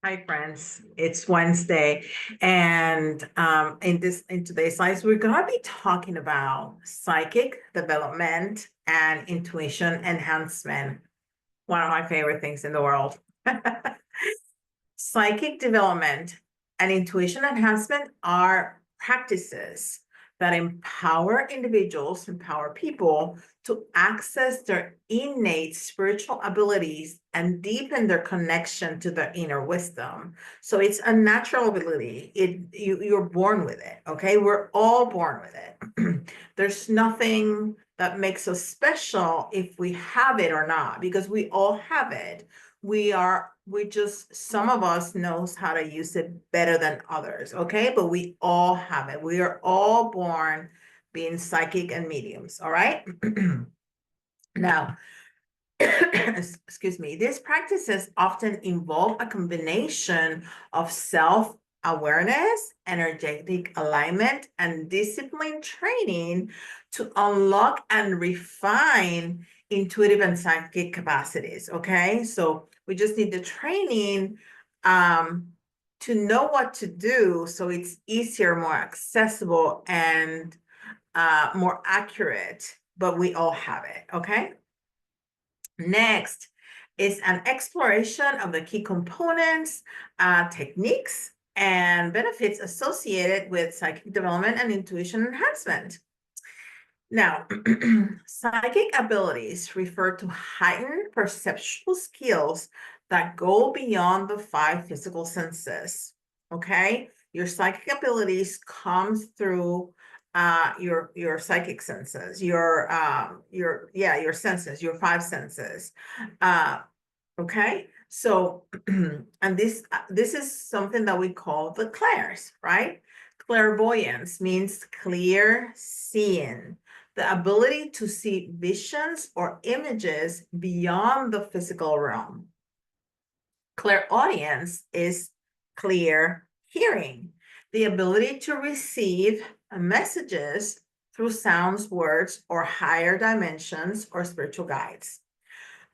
Hi, friends. It's Wednesday, and in today's slides, we're gonna be talking about psychic development and intuition enhancement. One of my favorite things in the world. Psychic development and intuition enhancement are practices that empower people to access their innate spiritual abilities and deepen their connection to their inner wisdom. So it's a natural ability. You're born with it, okay? We're all born with it. There's nothing that makes us special if we have it or not, because we all have it. Some of us knows how to use it better than others, okay? But we all have it. We are all born being psychic and mediums, all right? Now, excuse me, these practices often involve a combination of self-awareness, energetic alignment, and discipline training to unlock and refine intuitive and psychic capacities. Okay, so we just need the training to know what to do so it's easier, more accessible, and more accurate, but we all have it. Okay. Next is an exploration of the key components, techniques, and benefits associated with psychic development and intuition enhancement. Now, psychic abilities refer to heightened perceptual skills that go beyond the five physical senses. Okay, your psychic abilities comes through your psychic senses, your senses, your five senses. Uh, okay, so and this is something that we call the clairs, right? Clairvoyance means clear seeing, the ability to see visions or images beyond the physical realm. Clairaudience is clear hearing, the ability to receive messages through sounds, words, or higher dimensions or spiritual guides.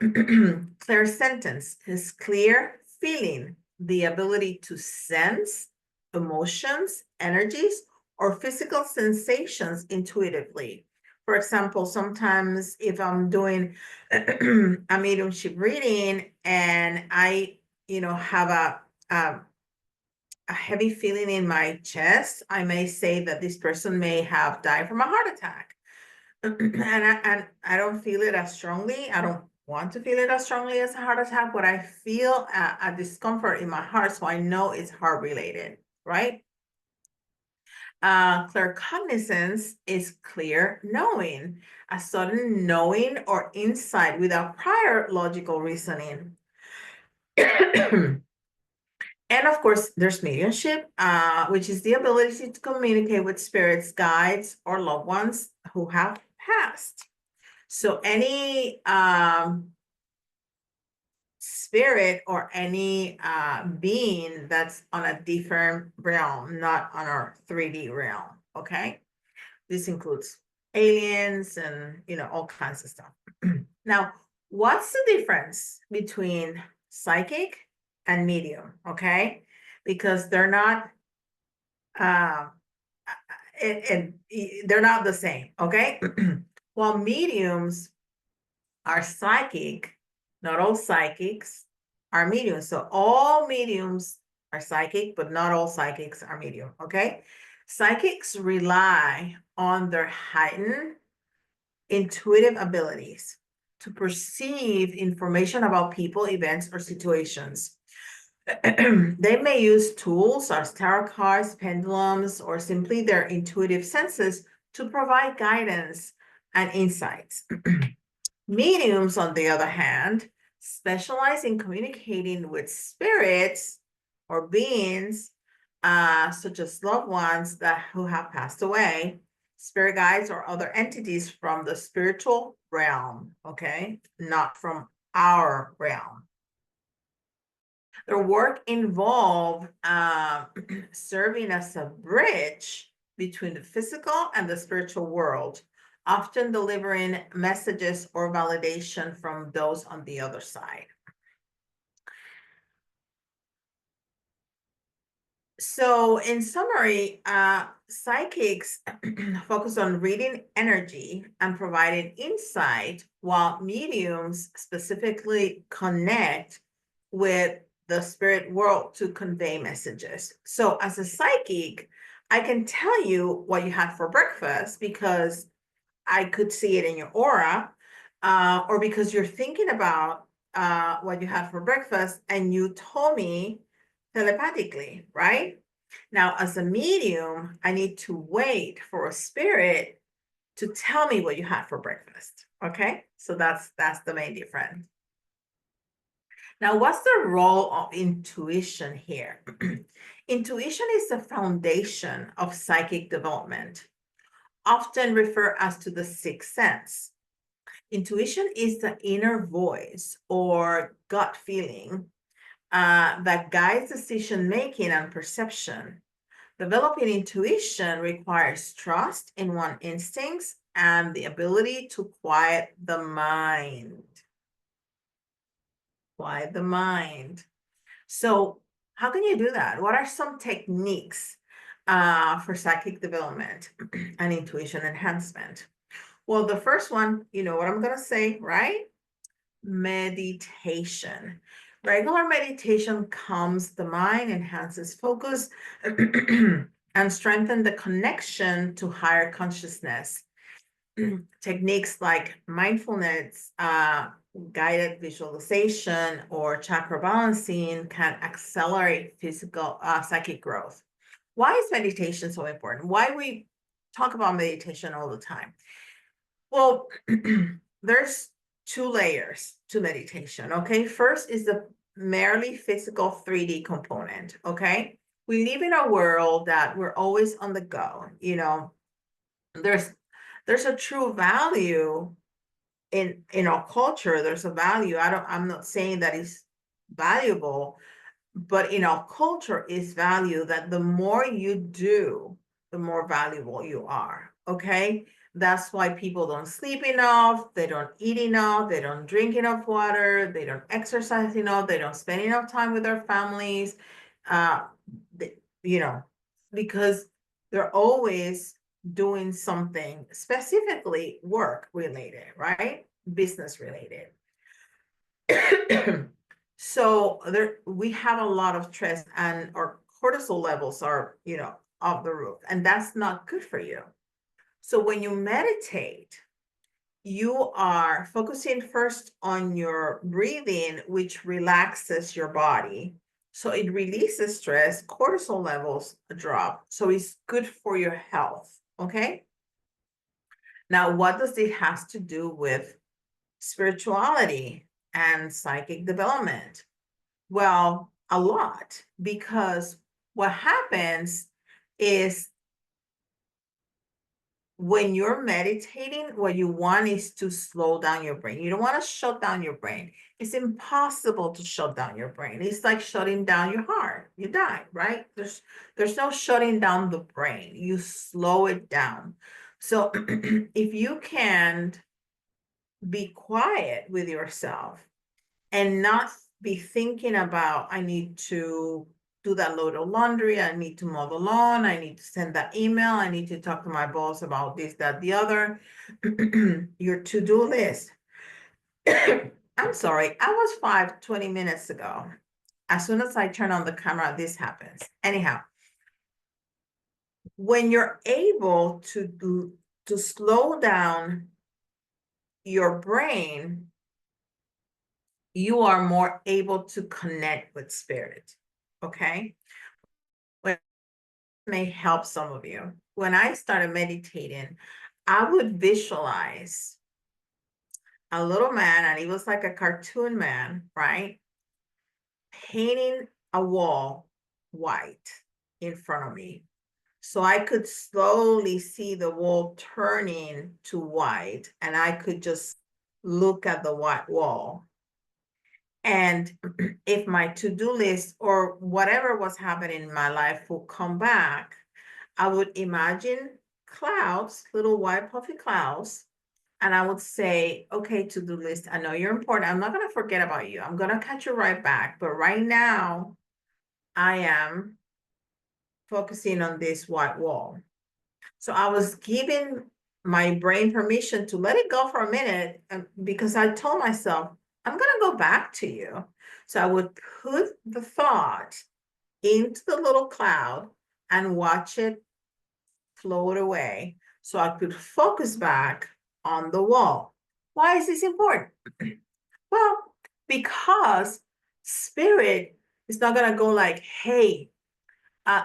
Clairsentience is clear feeling, the ability to sense emotions, energies, or physical sensations intuitively. For example, sometimes if I'm doing a mediumship reading and I, have a heavy feeling in my chest, I may say that this person may have died from a heart attack. And I don't feel it as strongly. I don't want to feel it as strongly as a heart attack, but I feel a discomfort in my heart, so I know it's heart related, right? Claircognizance is clear knowing, a sudden knowing or insight without prior logical reasoning. And of course, there's mediumship, which is the ability to communicate with spirits, guides, or loved ones who have passed. So any spirit or any being that's on a different realm, not on our 3D realm, okay? This includes aliens and, all kinds of stuff. Now, what's the difference between psychic and medium, okay? Because they're not, uh, they're not the same, okay? While mediums are psychic, not all psychics are mediums. So all mediums are psychic, but not all psychics are medium, okay? Psychics rely on their heightened intuitive abilities to perceive information about people, events, or situations. They may use tools as tarot cards, pendulums, or simply their intuitive senses to provide guidance and insights. Mediums, on the other hand, specialize in communicating with spirits or beings, such as loved ones who have passed away, spirit guides, or other entities from the spiritual realm, okay, not from our realm. Their work involved serving as a bridge between the physical and the spiritual world, often delivering messages or validation from those on the other side. So in summary, psychics focus on reading energy and providing insight, while mediums specifically connect with the spirit world to convey messages. So as a psychic, I can tell you what you had for breakfast because I could see it in your aura, or because you're thinking about what you had for breakfast and you told me telepathically, right? Now, as a medium, I need to wait for a spirit to tell me what you had for breakfast. Okay, so that's the main difference. Now, what's the role of intuition here? Intuition is the foundation of psychic development, often referred as to the sixth sense. Intuition is the inner voice or gut feeling that guides decision making and perception. Developing intuition requires trust in one's instincts and the ability to quiet the mind. Quiet the mind. So, how can you do that? What are some techniques for psychic development and intuition enhancement? Well, the first one, you know what I'm going to say, right? Meditation. Regular meditation calms the mind, enhances focus, and strengthens the connection to higher consciousness. Techniques like mindfulness, guided visualization, or chakra balancing can accelerate physical, psychic growth. Why is meditation so important? Why we talk about meditation all the time? Well, there's two layers to meditation, okay? First is the merely physical 3D component, okay? We live in a world that we're always on the go, you know. There's there's a true value in our culture. There's a value. I'm not saying that it's valuable, but in our culture is value that the more you do, the more valuable you are. Okay. That's why people don't sleep enough, they don't eat enough, they don't drink enough water, they don't exercise enough, they don't spend enough time with their families. Uh, they, you know, because they're always doing something specifically work related, right? Business related. So there we have a lot of stress and our cortisol levels are, you know, off the roof, and that's not good for you. So when you meditate, you are focusing first on your breathing, which relaxes your body. So it releases stress, cortisol levels drop. So it's good for your health. Okay. Now, what does it has to do with spirituality and psychic development? Well, a lot, because what happens is when you're meditating, what you want is to slow down your brain. You don't want to shut down your brain. It's impossible to shut down your brain. It's like shutting down your heart. You die, right? There's no shutting down the brain. You slow it down. So if you can be quiet with yourself and not be thinking about, I need to do that load of laundry, I need to mow the lawn, I need to send that email, I need to talk to my boss about this, that, the other. Your to-do list. I'm sorry, I was 20 minutes ago. As soon as I turn on the camera, this happens. Anyhow, when you're able to slow down your brain, you are more able to connect with spirit. Okay. Well, may help some of you. When I started meditating, I would visualize a little man, and he was like a cartoon man, right? Painting a wall white in front of me. So I could slowly see the wall turning to white, and I could just look at the white wall. And if my to-do list or whatever was happening in my life will come back, I would imagine clouds, little white puffy clouds, and I would say, okay, to-do list, I know you're important. I'm not going to forget about you. I'm going to catch you right back. But right now, I am focusing on this white wall. So I was giving my brain permission to let it go for a minute because I told myself, I'm going to go back to you. So I would put the thought into the little cloud and watch it float away so I could focus back on the wall. Why is this important? Well, because spirit is not going to go like, hey,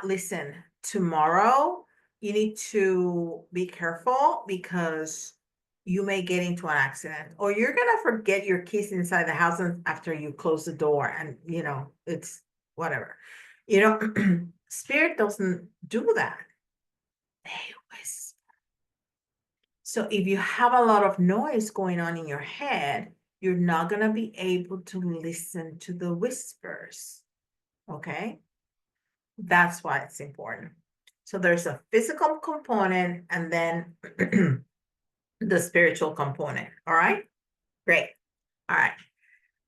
listen, tomorrow you need to be careful because you may get into an accident, or you're going to forget your keys inside the house after you close the door, and it's whatever. Spirit doesn't do that. They whisper. So if you have a lot of noise going on in your head, you're not going to be able to listen to the whispers. Okay? That's why it's important. So there's a physical component and then the spiritual component. All right? Great. All right.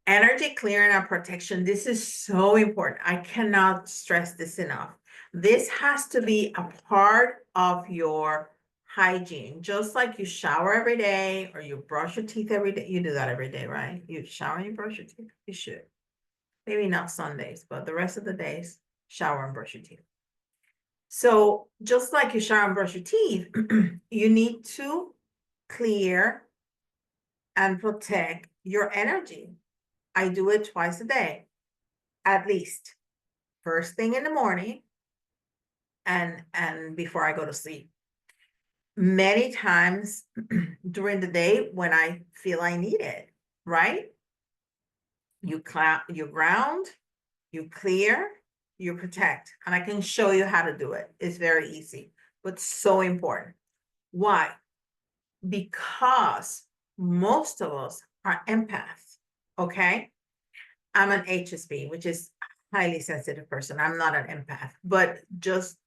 Energy clearing and protection. This is so important. I cannot stress this enough. This has to be a part of your hygiene. Just like you shower every day or you brush your teeth every day. You do that every day, right? You shower and you brush your teeth. You should. Maybe not Sundays, but the rest of the days, shower and brush your teeth. So just like you shower and brush your teeth, you need to clear and protect your energy. I do it twice a day, at least. First thing in the morning and before I go to sleep. Many times during the day when I feel I need it, right? You ground, you clear, you protect. And I can show you how to do it. It's very easy, but so important. Why? Because most of us are empaths, okay? I'm an HSP, which is a highly sensitive person. I'm not an empath, but just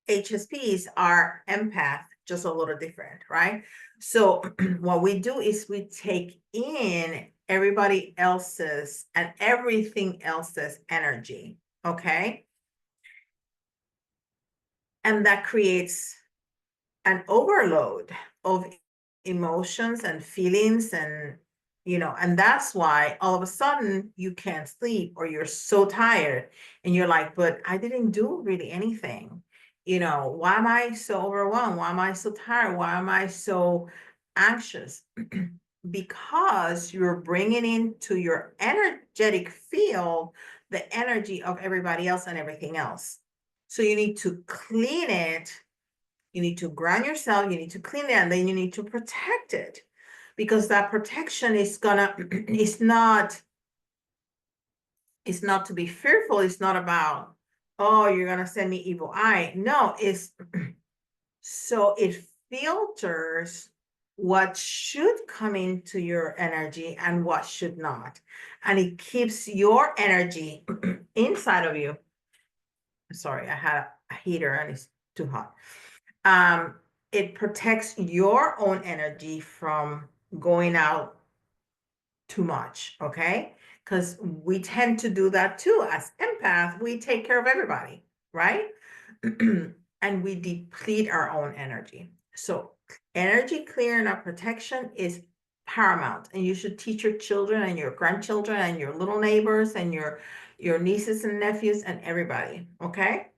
HSPs are empath, just a little different, right? So what we do is we take in everybody else's and everything else's energy, okay? And that creates an overload of emotions and feelings and that's why all of a sudden you can't sleep or you're so tired and you're like, but I didn't do really anything. Why am I so overwhelmed? Why am I so tired? Why am I so anxious? Because you're bringing into your energetic field the energy of everybody else and everything else. So you need to clean it. You need to ground yourself, you need to clean it, and then you need to protect it. Because that protection is it's not to be fearful. It's not about, oh, you're gonna send me evil eye. No, it's so it filters what should come into your energy and what should not. And it keeps your energy inside of you. Sorry, I had a heater and it's too hot. It protects your own energy from going out too much, okay? Because we tend to do that too. As empath, we take care of everybody, right? And we deplete our own energy. So energy clearing and protection is paramount. And you should teach your children and your grandchildren and your little neighbors and your nieces and nephews and everybody, okay?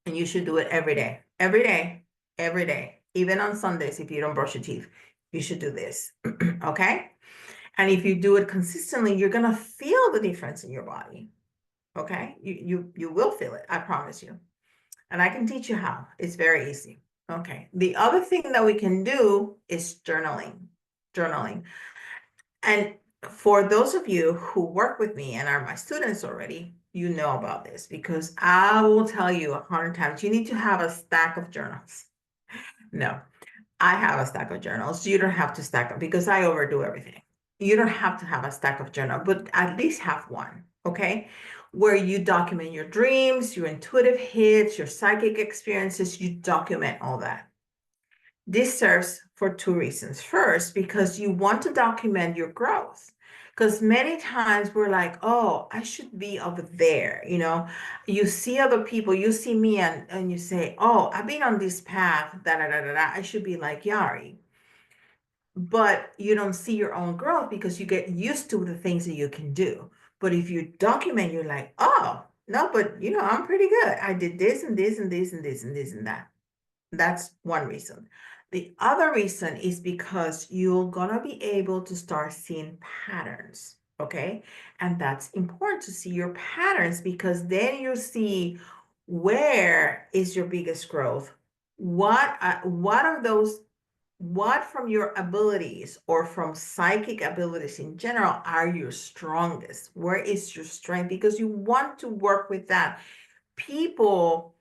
And you should do it every day, every day, every day. Even on Sundays, if you don't brush your teeth, you should do this, okay? And if you do it consistently, you're gonna feel the difference in your body, okay? You will feel it, I promise you. And I can teach you how. It's very easy, okay? The other thing that we can do is journaling. And for those of you who work with me and are my students already, you know about this because I will tell you 100 times, you need to have a stack of journals. No, I have a stack of journals. You don't have to stack them because I overdo everything. You don't have to have a stack of journal, but at least have one, okay? Where you document your dreams, your intuitive hits, your psychic experiences, you document all that. This serves for two reasons. First, because you want to document your growth. Because many times we're like, oh, I should be over there. You see other people, you see me, and you say, oh, I've been on this path, da da da da da. I should be like Yari. But you don't see your own growth because you get used to the things that you can do. But if you document, you're like, oh, no, but I'm pretty good. I did this and this and this and this and this and that. That's one reason. The other reason is because you're gonna be able to start seeing patterns, okay? And that's important to see your patterns because then you see where is your biggest growth. What are those? What from your abilities or from psychic abilities in general are your strongest? Where is your strength? Because you want to work with that. People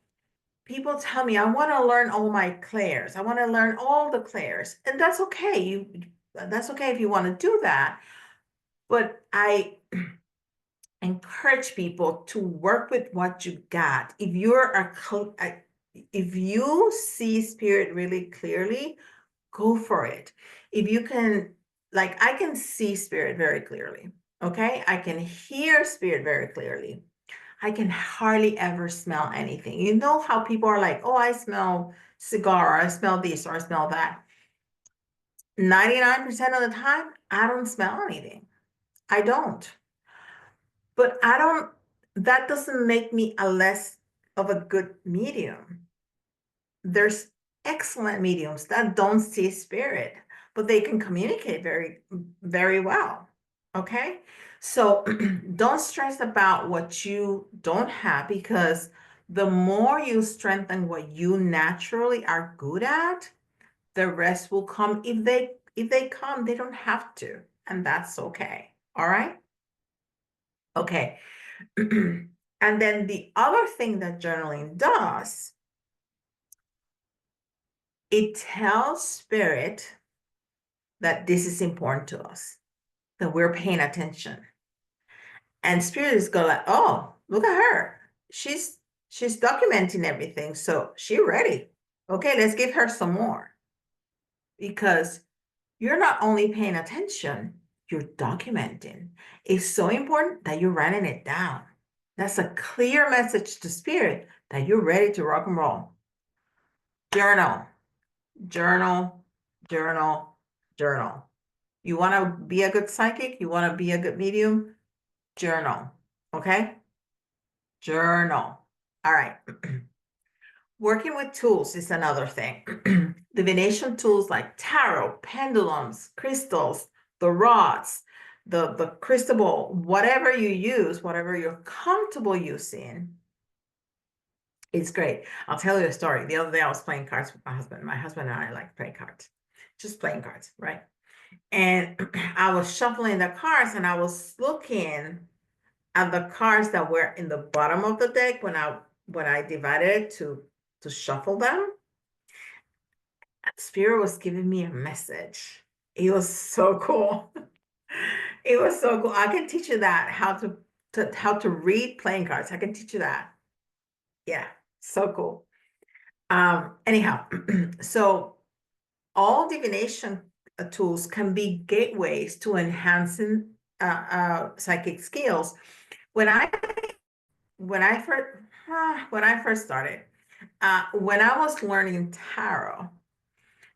tell me, I want to learn all my clairs. I want to learn all the clairs. And that's okay. That's okay if you want to do that. But I encourage people to work with what you got. If you see spirit really clearly, go for it. If you can, like, I can see spirit very clearly. Okay. I can hear spirit very clearly. I can hardly ever smell anything. You know how people are like, oh, I smell cigar, or I smell this, or I smell that. 99% of the time, I don't smell anything. I don't. But that doesn't make me a less of a good medium. There's excellent mediums that don't see spirit, but they can communicate very, very well. Okay. So don't stress about what you don't have because the more you strengthen what you naturally are good at, the rest will come. If they come, they don't have to, and that's okay. All right. Okay. And then the other thing that journaling does, it tells spirit that this is important to us, that we're paying attention. And spirit is going like, oh, look at her. She's documenting everything. So she ready. Okay, let's give her some more. Because you're not only paying attention, you're documenting. It's so important that you're writing it down. That's a clear message to spirit that you're ready to rock and roll. Journal, journal, journal, journal. You want to be a good psychic? You want to be a good medium? Journal. Okay? Journal. All right. Working with tools is another thing. Divination tools like tarot, pendulums, crystals, the rods, the crystal ball, whatever you use, whatever you're comfortable using, it's great. I'll tell you a story. The other day I was playing cards with my husband. My husband and I like playing cards, just playing cards, right? And I was shuffling the cards and I was looking at the cards that were in the bottom of the deck when I divided it to shuffle them. Spirit was giving me a message. It was so cool. It was so cool. I can teach you that how to read playing cards. I can teach you that. Yeah, so cool. Anyhow, so all divination tools can be gateways to enhancing psychic skills. When I first started, when I was learning tarot,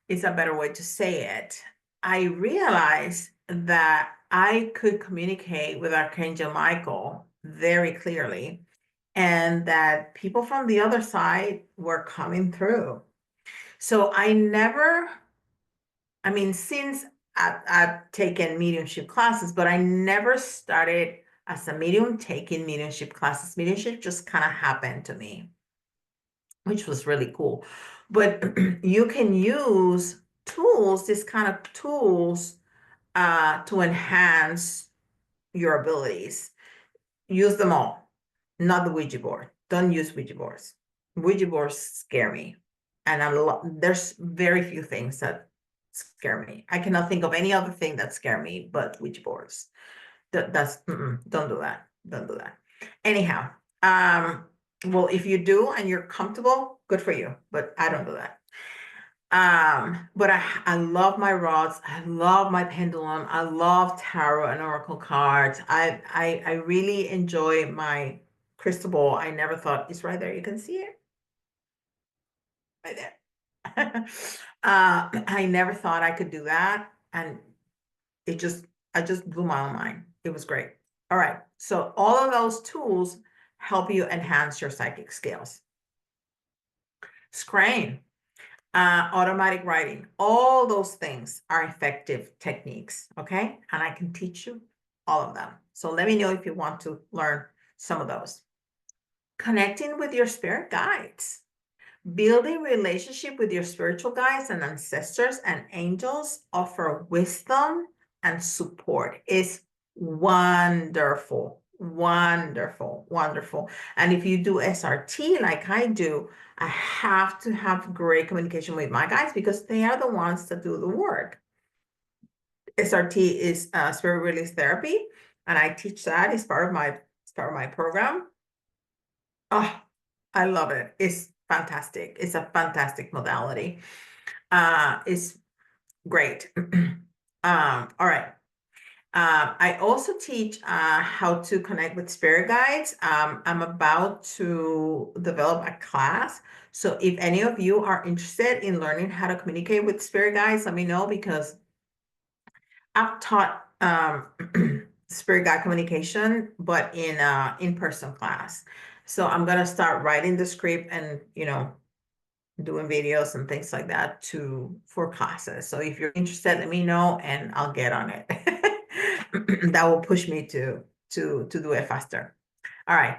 is a better way to say it, I realized that I could communicate with Archangel Michael very clearly, and that people from the other side were coming through. So since I've taken mediumship classes, but I never started as a medium taking mediumship classes. Mediumship just kind of happened to me, which was really cool. But you can use these kind of tools, to enhance your abilities. Use them all, not the Ouija board. Don't use Ouija boards. Ouija boards scare me. And there's very few things that scare me. I cannot think of any other thing that scare me but Ouija boards. Don't do that. Don't do that. Anyhow, well, if you do and you're comfortable, good for you, but I don't do that. But I love my rods. I love my pendulum. I love tarot and oracle cards. I really enjoy my crystal ball. I never thought it's right there. You can see it right there. I never thought I could do that, and it just I just blew my own mind. It was great. All right. So all of those tools help you enhance your psychic skills. Scrying, automatic writing, all those things are effective techniques. Okay. And I can teach you all of them. So let me know if you want to learn some of those. Connecting with your spirit guides. Building relationship with your spiritual guides and ancestors and angels offer wisdom and support. It's wonderful, wonderful, wonderful. And if you do SRT like I do, I have to have great communication with my guides because they are the ones that do the work. SRT is spirit release therapy, and I teach that. It's part of my program. Oh, I love it. It's fantastic. It's a fantastic modality. It's great. All right. I also teach how to connect with spirit guides. I'm about to develop a class. So if any of you are interested in learning how to communicate with spirit guides, let me know, because I've taught spirit guide communication, but in in-person class. So I'm gonna start writing the script and doing videos and things like that for classes. So if you're interested, let me know and I'll get on it. That will push me to do it faster. All right.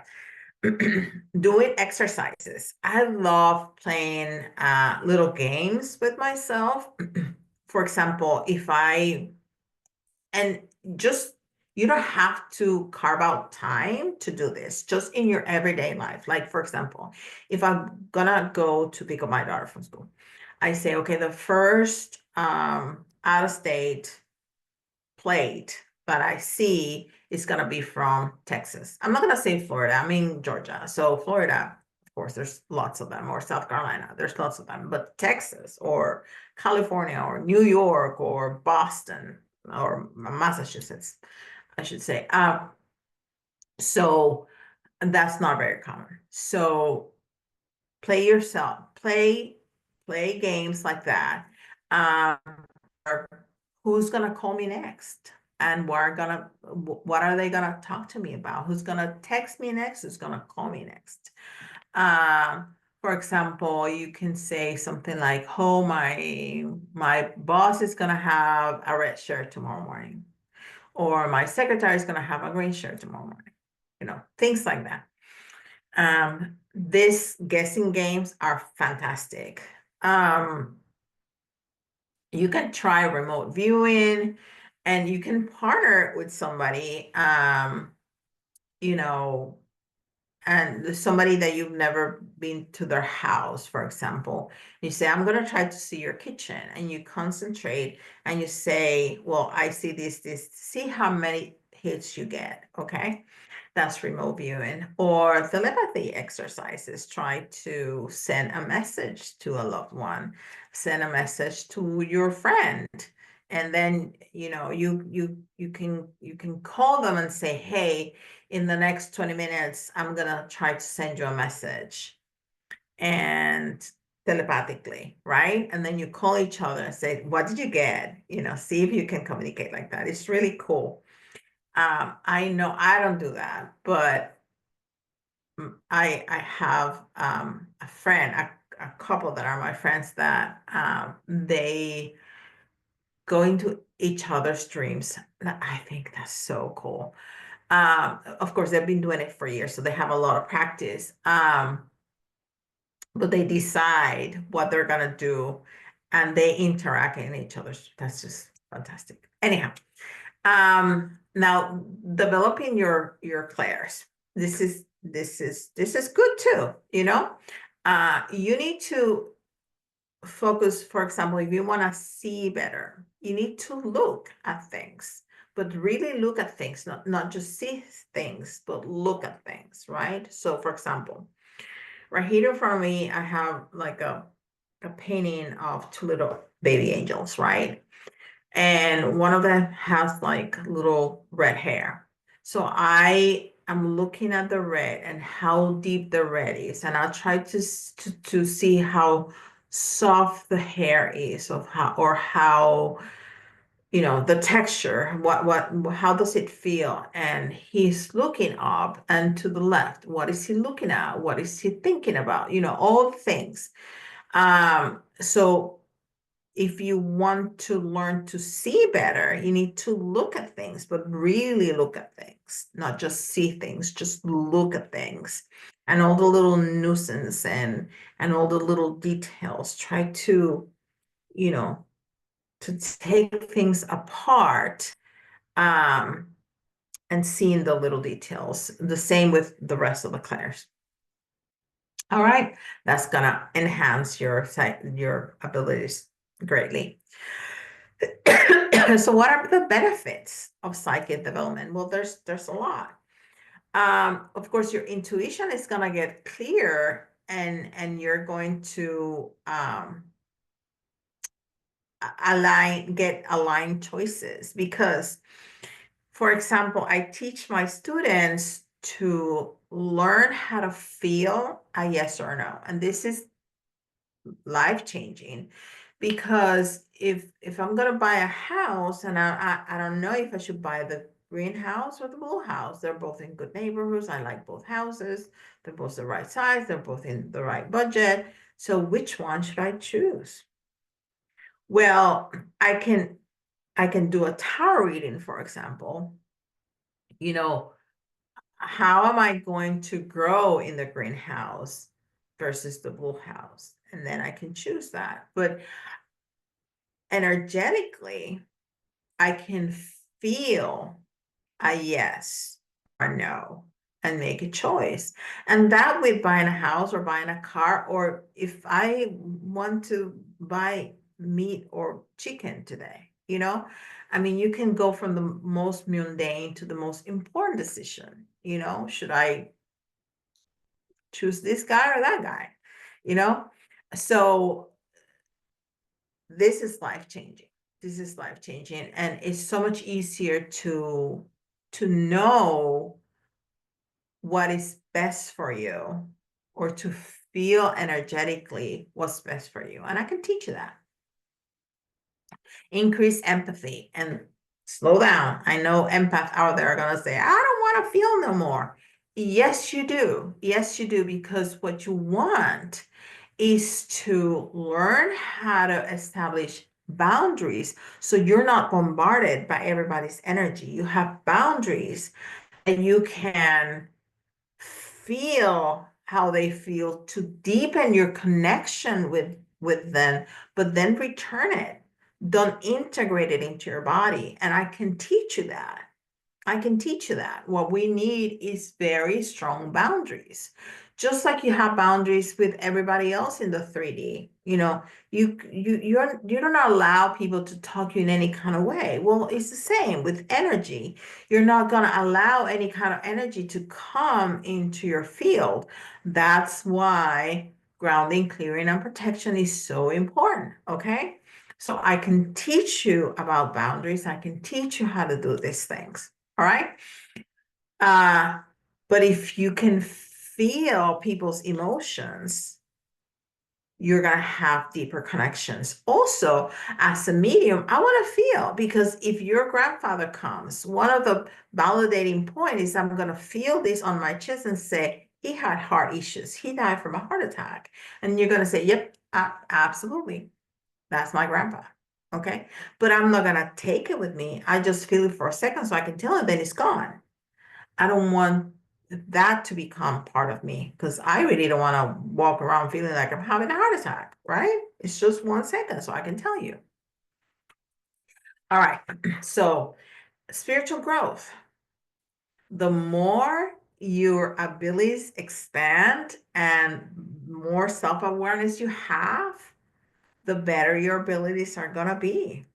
Doing exercises. I love playing little games with myself. For example, and just you don't have to carve out time to do this, just in your everyday life. Like, for example, if I'm gonna go to pick up my daughter from school, I say, okay, the first out of state plate that I see is gonna be from Texas. I'm not gonna say Florida, I mean Georgia. So Florida, of course, there's lots of them, or South Carolina, there's lots of them, but Texas or California or New York or Boston or Massachusetts, I should say. So that's not very common. So play games like that. Or who's gonna call me next? And what are they gonna talk to me about? Who's gonna text me next? Who's gonna call me next? For example, you can say something like, oh, my boss is gonna have a red shirt tomorrow morning, or my secretary is gonna have a green shirt tomorrow morning, things like that. These guessing games are fantastic. You can try remote viewing, and you can partner with somebody, you know, and somebody that you've never been to their house, for example. You say, I'm going to try to see your kitchen, and you concentrate and you say, well, I see this, see how many hits you get. Okay. That's remote viewing. Or telepathy exercises. Try to send a message to a loved one, send a message to your friend. And then, you can call them and say, hey, in the next 20 minutes, I'm gonna try to send you a message, and telepathically, right? And then you call each other and say, what did you get? See if you can communicate like that. It's really cool. I know I don't do that, but I have a friend, a couple that are my friends, that they go into each other's dreams. I think that's so cool. Of course, they've been doing it for years, so they have a lot of practice. But they decide what they're gonna do, and they interact in each other's. That's just fantastic. Anyhow, now developing your clairs. This is good too. You need to focus. For example, if you want to see better, you need to look at things, but really look at things, not just see things, but look at things, right? So for example, right here in front of me, I have like a a painting of two little baby angels, right? And one of them has like little red hair. So I am looking at the red and how deep the red is, and I'll try to see how soft the hair is of how the texture, how does it feel? And he's looking up and to the left. What is he looking at? What is he thinking about? All the things. So if you want to learn to see better, you need to look at things, but really look at things, not just see things, just look at things and all the little nuisance and all the little details. Try you know, to take things apart, um, and seeing the little details. The same with the rest of the clairs. All right, that's gonna enhance your abilities greatly. So what are the benefits of psychic development? Well, there's a lot. Of course, your intuition is gonna get clear, and you're going to get aligned choices. Because, for example, I teach my students to learn how to feel a yes or no, and this is life changing. Because if I'm gonna buy a house and I don't know if I should buy the greenhouse or the blue house. They're both in good neighborhoods. I like both houses. They're both the right size. They're both in the right budget. So which one should I choose? Well, I can do a tarot reading, for example. How am I going to grow in the greenhouse versus the blue house? And then I can choose that. But energetically, I can feel a yes or no and make a choice. And that with buying a house or buying a car, or if I want to buy meat or chicken today, I mean, you can go from the most mundane to the most important decision. Should I choose this guy or that guy? You know? So this is life changing. This is life changing. And it's so much easier to know what is best for you, or to feel energetically what's best for you. And I can teach you that. Increase empathy and slow down. I know empaths out there are going to say, I don't want to feel no more. Yes, you do. Yes, you do. Because what you want is to learn how to establish boundaries so you're not bombarded by everybody's energy. You have boundaries, and you can feel how they feel to deepen your connection with them, but then return it. Don't integrate it into your body. And I can teach you that. I can teach you that. What we need is very strong boundaries. Just like you have boundaries with everybody else in the 3D. You don't allow people to talk you in any kind of way. Well, it's the same with energy. You're not going to allow any kind of energy to come into your field. That's why grounding, clearing, and protection is so important. Okay. So I can teach you about boundaries. I can teach you how to do these things. All right. Uh, but if you can feel people's emotions, you're going to have deeper connections. Also, as a medium, I want to feel, because if your grandfather comes, one of the validating points is I'm going to feel this on my chest and say, he had heart issues. He died from a heart attack. And you're going to say, yep, absolutely. That's my grandpa. Okay. But I'm not going to take it with me. I just feel it for a second so I can tell him, then it's gone. I don't want that to become part of me, because I really don't want to walk around feeling like I'm having a heart attack, right? It's just 1 second, so I can tell you. All right. So spiritual growth. The more your abilities expand and more self-awareness you have, the better your abilities are going to be.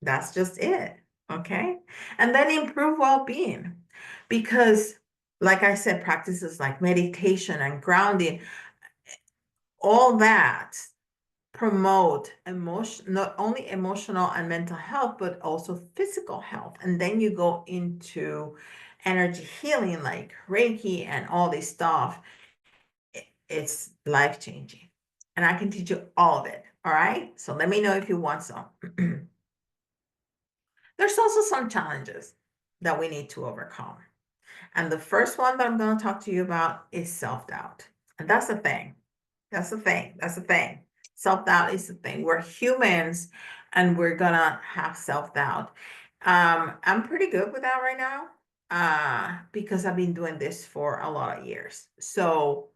That's just it. Okay. And then improve well-being, because like I said, practices like meditation and grounding, all that promote not only emotional and mental health, but also physical health. And then you go into energy healing like Reiki and all this stuff. It's life changing. And I can teach you all of it. All right. So let me know if you want some. There's also some challenges that we need to overcome. And the first one that I'm going to talk to you about is self-doubt. And that's the thing. That's the thing. That's the thing. Self-doubt is the thing. We're humans and we're gonna have self-doubt. I'm pretty good with that right now, because I've been doing this for a lot of years. So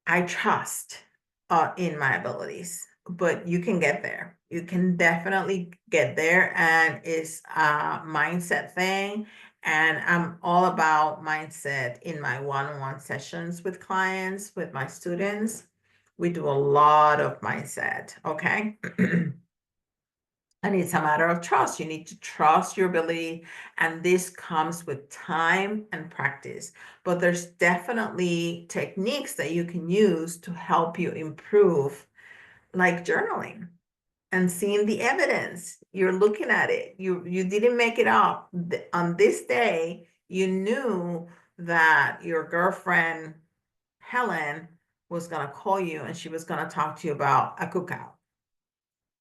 I trust in my abilities, but you can get there. You can definitely get there, and it's a mindset thing. And I'm all about mindset in my one-on-one sessions with clients, with my students. We do a lot of mindset, okay? And it's a matter of trust. You need to trust your ability, and this comes with time and practice. But there's definitely techniques that you can use to help you improve, like journaling and seeing the evidence. You're looking at it. You didn't make it up. On this day, you knew that your girlfriend Helen was gonna call you and she was gonna talk to you about a cookout.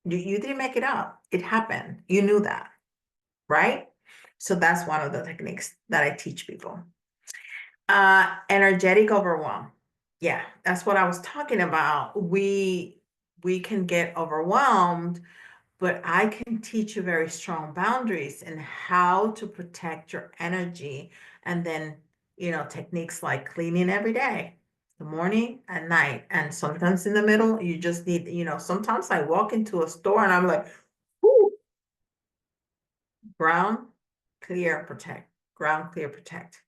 You didn't make it up. It happened. You knew that, right? So that's one of the techniques that I teach people. Energetic overwhelm. Yeah, that's what I was talking about. We can get overwhelmed, but I can teach you very strong boundaries and how to protect your energy. And then, techniques like cleaning every day, the morning and night. And sometimes in the middle, you just need, sometimes I walk into a store and I'm like, whoo, ground, clear, protect, ground, clear, protect.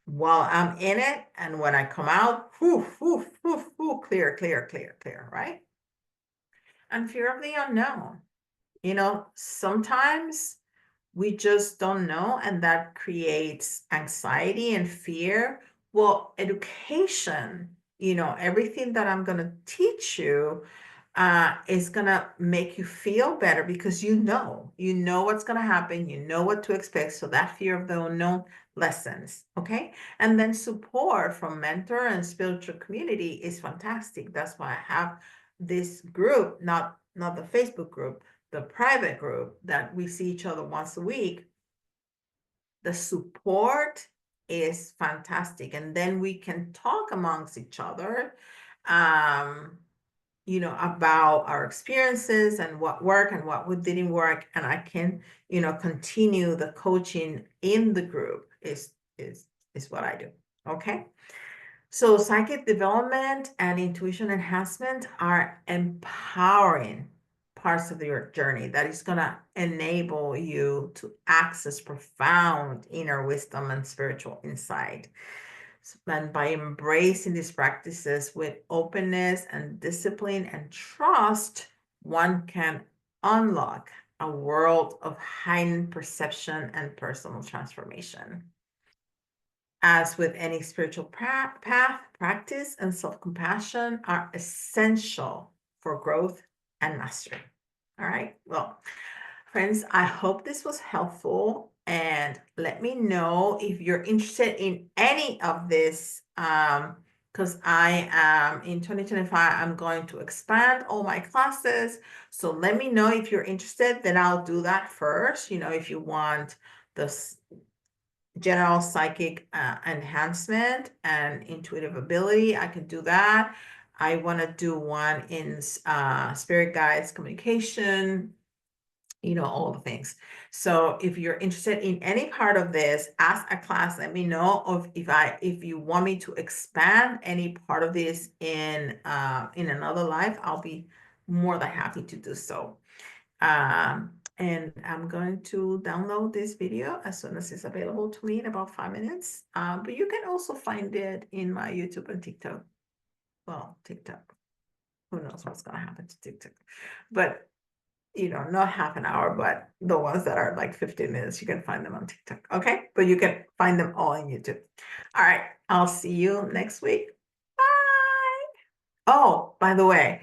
While I'm in it, and when I come out, whoo, whoo, whoo, whoo, clear, clear, clear, clear, right? And fear of the unknown. Sometimes we just don't know, and that creates anxiety and fear. Well, education, everything that I'm going to teach you is going to make you feel better, because you know what's going to happen, you know what to expect. So that fear of the unknown lessens. Okay. And then support from mentor and spiritual community is fantastic. That's why I have this group, not the Facebook group, the private group, that we see each other once a week. The support is fantastic. And then we can talk amongst each other, about our experiences and what worked and what didn't work. And I can, continue the coaching in the group is what I do. Okay. So psychic development and intuition enhancement are empowering parts of your journey that is going to enable you to access profound inner wisdom and spiritual insight. And by embracing these practices with openness and discipline and trust, one can unlock a world of heightened perception and personal transformation. As with any spiritual path, practice and self-compassion are essential for growth and mastery. All right. Well, friends, I hope this was helpful, and let me know if you're interested in any of this, because I am in 2025, I'm going to expand all my classes. So let me know if you're interested, then I'll do that first. If you want the general psychic enhancement and intuitive ability, I can do that. I want to do one in spirit guides, communication, all the things. So if you're interested in any part of this, ask a class, let me know if you want me to expand any part of this in another life, I'll be more than happy to do so. And I'm going to download this video as soon as it's available to me in about 5 minutes. But you can also find it in my YouTube and TikTok. Well, TikTok, who knows what's going to happen to TikTok. But, not half an hour, but the ones that are like 15 minutes, you can find them on TikTok. Okay. But you can find them all on YouTube. All right. I'll see you next week. Bye. Oh, by the way,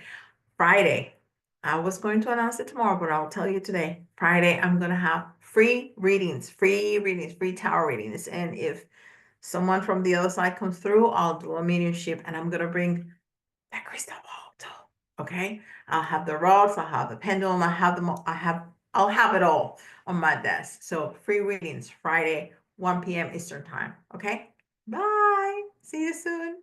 Friday, I was going to announce it tomorrow, but I'll tell you today. Friday, I'm gonna have free readings, free tarot readings. And if someone from the other side comes through, I'll do a mediumship and I'm gonna bring that crystal ball too. Okay. I'll have the rods, I'll have the pendulum, I'll have it all on my desk. So free readings Friday, 1 p.m. Eastern time. Okay. Bye. See you soon.